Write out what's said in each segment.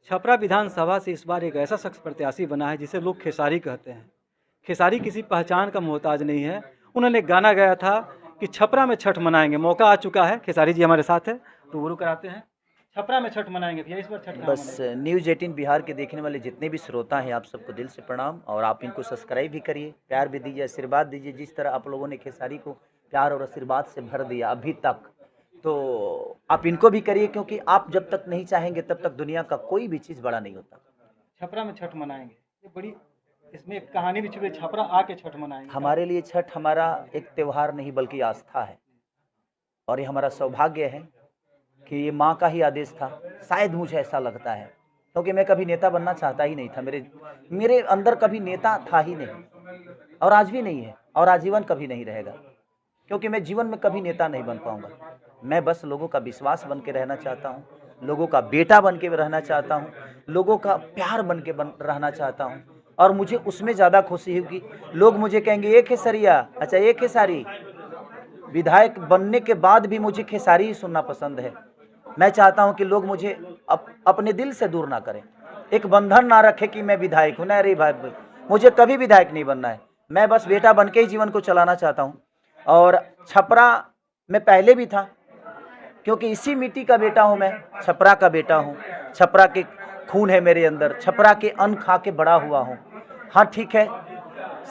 छपरा विधानसभा से इस बार एक ऐसा शख्स प्रत्याशी बना है जिसे लोग खेसारी कहते हैं। खेसारी किसी पहचान का मोहताज नहीं है। उन्होंने गाना गाया था कि छपरा में छठ मनाएंगे। मौका आ चुका है, खेसारी जी हमारे साथ है, तो गुरु कराते हैं। छपरा में छठ मनाएंगे भैया, इस बार छठ कहाँ बस मनाएंगे? न्यूज़ 18 बिहार के देखने वाले जितने भी श्रोता हैं, आप सबको दिल से प्रणाम। और आप इनको सब्सक्राइब भी करिए, प्यार भी दीजिए, आशीर्वाद दीजिए। जिस तरह आप लोगों ने खेसारी को प्यार और आशीर्वाद से भर दिया अभी तक, तो आप इनको भी करिए, क्योंकि आप जब तक नहीं चाहेंगे तब तक दुनिया का कोई भी चीज़ बड़ा नहीं होता। छपरा में छठ मनाएंगे, ये बड़ी इसमें एक कहानी भी छुपी है, छपरा आके छठ मनाएंगे। हमारे लिए छठ हमारा एक त्यौहार नहीं बल्कि आस्था है, और ये हमारा सौभाग्य है कि ये माँ का ही आदेश था। शायद मुझे ऐसा लगता है, क्योंकि मैं कभी नेता बनना चाहता ही नहीं था। मेरे अंदर कभी नेता था ही नहीं, और आज भी नहीं है, और आजीवन कभी नहीं रहेगा, क्योंकि मैं जीवन में कभी नेता नहीं बन पाऊंगा। मैं बस लोगों का विश्वास बन के रहना चाहता हूँ, लोगों का बेटा बन के रहना चाहता हूँ, लोगों का प्यार बन के रहना चाहता हूँ। और मुझे उसमें ज़्यादा खुशी होगी, लोग मुझे कहेंगे एक खेसरिया, अच्छा एक खेसारी। विधायक बनने के बाद भी मुझे खेसारी ही सुनना पसंद है। मैं चाहता हूं कि लोग मुझे अपने दिल से दूर ना करें, एक बंधन ना रखे कि मैं विधायक हूं। नहीं रे भाई, मुझे कभी विधायक नहीं बनना है। मैं बस बेटा बन के ही जीवन को चलाना चाहता हूं। और छपरा में पहले भी था, क्योंकि इसी मिट्टी का बेटा हूं मैं, छपरा का बेटा हूं। छपरा के खून है मेरे अंदर, छपरा के अन्न खा के बड़ा हुआ हूं। हाँ ठीक है,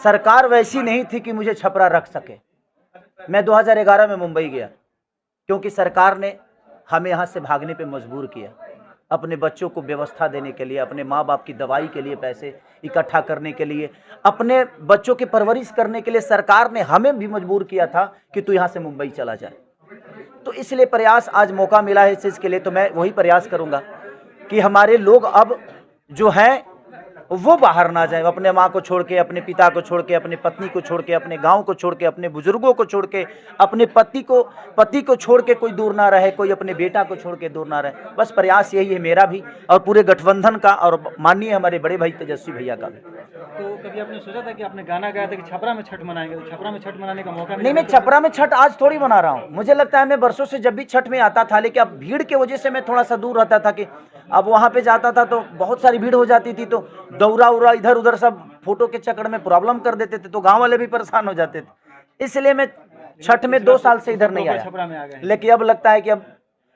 सरकार वैसी नहीं थी कि मुझे छपरा रख सके। मैं 2011 में मुंबई गया, क्योंकि सरकार ने हमें यहाँ से भागने पे मजबूर किया। अपने बच्चों को व्यवस्था देने के लिए, अपने माँ बाप की दवाई के लिए पैसे इकट्ठा करने के लिए, अपने बच्चों की परवरिश करने के लिए सरकार ने हमें भी मजबूर किया था कि तू यहाँ से मुंबई चला जाए। तो इसलिए प्रयास, आज मौका मिला है इस चीज़ के लिए, तो मैं वही प्रयास करूँगा कि हमारे लोग अब जो हैं वो बाहर ना जाए। अपने माँ को छोड़ के, अपने पिता को छोड़ के, अपने पत्नी को छोड़ के, अपने गांव को छोड़ के, अपने बुजुर्गों को छोड़ के, अपने पति को छोड़ के कोई दूर ना रहे, कोई अपने बेटा को छोड़ के दूर ना रहे। बस प्रयास यही है मेरा भी, और पूरे गठबंधन का, और माननीय हमारे बड़े भाई तेजस्वी भैया का भी। तो कभी आपने सोचा था कि आपने गाना गाया था कि छपरा में छठ मनाएंगे, तो छपरा में छठ मनाने का मौका नहीं, मिला? मैं छपरा में छठ आज थोड़ी मना रहा हूँ। मुझे लगता है मैं वर्षों से जब भी छठ में आता था, लेकिन अब भीड़ के वजह से मैं थोड़ा सा दूर रहता था, कि अब वहाँ पे जाता था तो बहुत सारी भीड़ हो जाती थी, तो दौरा उरा इधर उधर सब फोटो के चक्कर में प्रॉब्लम कर देते थे, तो गाँव वाले भी परेशान हो जाते थे। इसलिए मैं छठ में 2 साल से इधर नहीं आया, छपरा में आ गए। लेकिन अब लगता है कि अब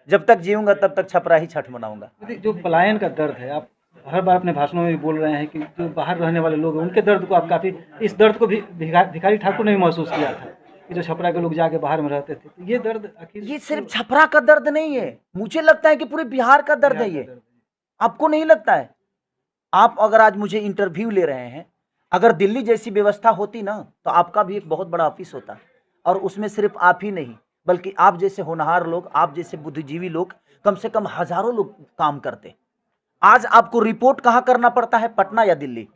जब तक जीऊँगा तब तक छपरा ही छठ मनाऊँगा। जो पलायन का दर्द है, आप हर बार अपने भाषणों में भी बोल रहे हैं कि जो बाहर रहने वाले लोग हैं उनके दर्द को आप काफ़ी, इस दर्द को भी भिखारी ठाकुर ने भी महसूस किया था कि जो छपरा के लोग जाके बाहर में रहते थे, तो ये दर्द आखिर ये सिर्फ छपरा का दर्द नहीं है, मुझे लगता है कि पूरे बिहार का दर्द है ये। आपको नहीं लगता है? आप अगर आज मुझे इंटरव्यू ले रहे हैं, अगर दिल्ली जैसी व्यवस्था होती ना, तो आपका भी एक बहुत बड़ा ऑफिस होता, और उसमें सिर्फ आप ही नहीं बल्कि आप जैसे होनहार लोग, आप जैसे बुद्धिजीवी लोग, कम से कम हजारों लोग काम करते। आज आपको रिपोर्ट कहां करना पड़ता है, पटना या दिल्ली?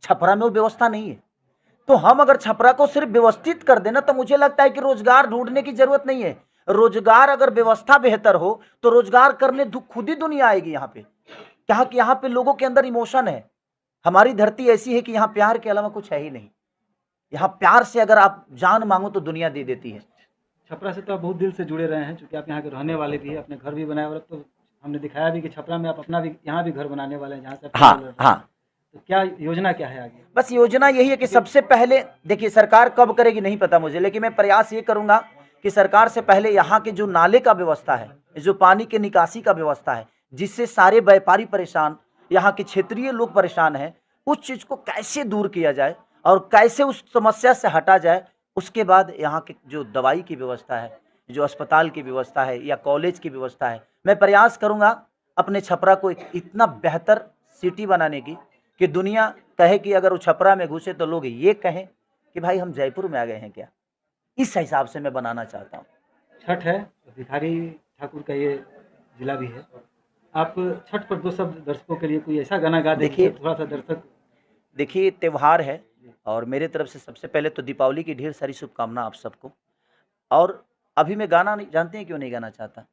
छपरा में वो व्यवस्था नहीं है। तो हम अगर छपरा को सिर्फ व्यवस्थित कर देना, तो मुझे लगता है कि रोजगार ढूंढने की जरूरत नहीं है। रोजगार अगर व्यवस्था बेहतर हो तो रोजगार करने खुद ही दुनिया आएगी यहाँ पे। क्या कि यहाँ पे लोगों के अंदर इमोशन है। हमारी धरती ऐसी है कि यहाँ प्यार के अलावा कुछ है ही नहीं। यहाँ प्यार से अगर आप जान मांगो तो दुनिया दे देती है। छपरा से तो आप बहुत दिल से जुड़े रहे हैं, क्योंकि आप यहाँ के रहने वाले भी हैं, अपने घर भी बनाए, और अब तो हमने दिखाया भी कि छपरा में आप अपना भी यहाँ भी घर बनाने वाले हैं, जहाँ से आप हाँ रहे हैं। हाँ, तो क्या योजना क्या है आगे? बस योजना यही है कि सबसे पहले देखिए, सरकार कब करेगी नहीं पता मुझे, लेकिन मैं प्रयास ये करूंगा कि सरकार से पहले यहाँ के जो नाले का व्यवस्था है, जो पानी के निकासी का व्यवस्था है, जिससे सारे व्यापारी परेशान, यहाँ के क्षेत्रीय लोग परेशान हैं, उस चीज को कैसे दूर किया जाए और कैसे उस समस्या से हटा जाए। उसके बाद यहाँ के जो दवाई की व्यवस्था है, जो अस्पताल की व्यवस्था है या कॉलेज की व्यवस्था है, मैं प्रयास करूंगा अपने छपरा को एक इतना बेहतर सिटी बनाने की कि दुनिया कहे कि अगर वो छपरा में घुसे तो लोग ये कहें कि भाई हम जयपुर में आ गए हैं क्या। इस हिसाब से मैं बनाना चाहता हूँ। छठ है, भिखारी ठाकुर का ये जिला भी है। आप छठ पर 2 शब्द दर्शकों के लिए कोई ऐसा गाना गा दें देखिए, थोड़ा सा दर्शक। देखिए त्यौहार है, और मेरे तरफ से सबसे पहले तो दीपावली की ढेर सारी शुभकामना आप सबको। और अभी मैं गाना नहीं, जानते हैं क्यों नहीं गाना चाहता?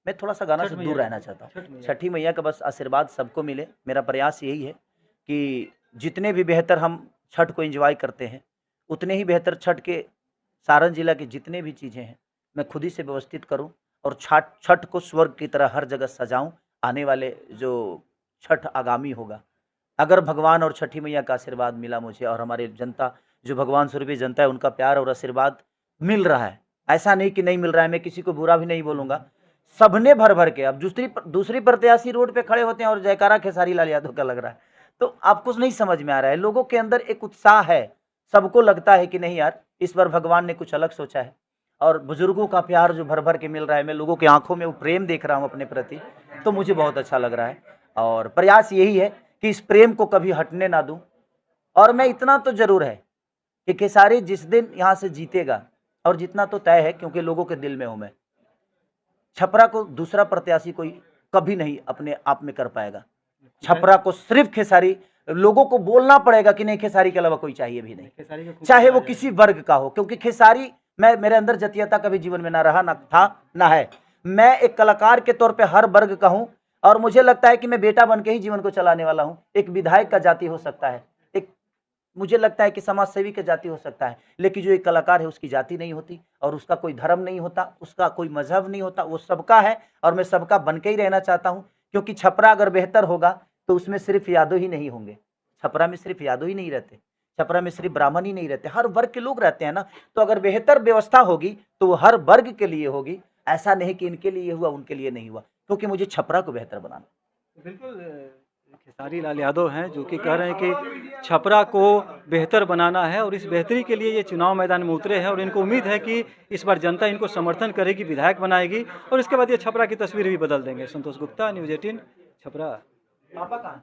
मैं थोड़ा सा गाना छठ से मैया दूर का, रहना चाहता छठ हूँ। मैया। छठी मैया का बस आशीर्वाद सबको मिले। मेरा प्रयास यही है कि जितने भी बेहतर हम छठ को एंजॉय करते हैं, उतने ही बेहतर छठ के सारण जिला की जितने भी चीज़ें हैं, मैं खुद ही से व्यवस्थित करूँ, और छठ छठ को स्वर्ग की तरह हर जगह सजाऊँ। आने वाले जो छठ आगामी होगा। अगर भगवान और छठी मैया का आशीर्वाद मिला मुझे और हमारे जनता जो भगवान स्वरूपी जनता है उनका प्यार और आशीर्वाद मिल रहा है, ऐसा नहीं कि नहीं मिल रहा है, मैं किसी को बुरा भी नहीं बोलूँगा। सबने भर-भर के अब दूसरी प्रत्याशी रोड पे खड़े होते हैं और जयकारा खेसारी लाल यादव का लग रहा है। तो आपको नहीं समझ में आ रहा है, लोगों के अंदर एक उत्साह है, सबको लगता है कि नहीं यार इस बार भगवान ने कुछ अलग सोचा है। और बुजुर्गों का प्यार जो भर-भर के मिल रहा है, मैं लोगों की आँखों में वो प्रेम देख रहा हूँ अपने प्रति, तो मुझे बहुत अच्छा लग रहा है। और प्रयास यही है कि इस प्रेम को कभी हटने ना दूँ। और मैं इतना तो ज़रूर है कि खेसारी जिस दिन यहाँ से जीतेगा, और जीतना तो तय है क्योंकि लोगों के दिल में हूँ मैं, छपरा को दूसरा प्रत्याशी कोई कभी नहीं अपने आप में कर पाएगा। छपरा को सिर्फ खेसारी, लोगों को बोलना पड़ेगा कि नहीं खेसारी के अलावा कोई चाहिए भी नहीं, खेसारी का खुद चाहे वो का किसी वर्ग का हो, क्योंकि खेसारी मैं मेरे अंदर जातीयता कभी जीवन में ना रहा, ना था, ना है। मैं एक कलाकार के तौर पे हर वर्ग का हूं और मुझे लगता है कि मैं बेटा बन के ही जीवन को चलाने वाला हूं। एक विधायक का जाति हो सकता है, एक मुझे लगता है कि समाज सेवी का जाति हो सकता है, लेकिन जो एक कलाकार है उसकी जाति नहीं होती और उसका कोई धर्म नहीं होता, उसका कोई मजहब नहीं होता, वो सबका है और मैं सबका बन के ही रहना चाहता हूं। क्योंकि छपरा अगर बेहतर होगा तो उसमें सिर्फ यादव ही नहीं होंगे, छपरा में सिर्फ यादव ही नहीं रहते, छपरा में सिर्फ ब्राह्मण ही नहीं रहते, हर वर्ग के लोग रहते हैं ना। तो अगर बेहतर व्यवस्था होगी तो वो हर वर्ग के लिए होगी, ऐसा नहीं कि इनके लिए हुआ उनके लिए नहीं हुआ, क्योंकि मुझे छपरा को बेहतर बनाना। बिल्कुल खेसारी लाल यादव हैं जो कि कह रहे हैं कि छपरा को बेहतर बनाना है और इस बेहतरी के लिए ये चुनाव मैदान में उतरे हैं और इनको उम्मीद है कि इस बार जनता इनको समर्थन करेगी, विधायक बनाएगी और इसके बाद ये छपरा की तस्वीर भी बदल देंगे। संतोष गुप्ता, न्यूज़ 18 छपरा। पापा कहाँ?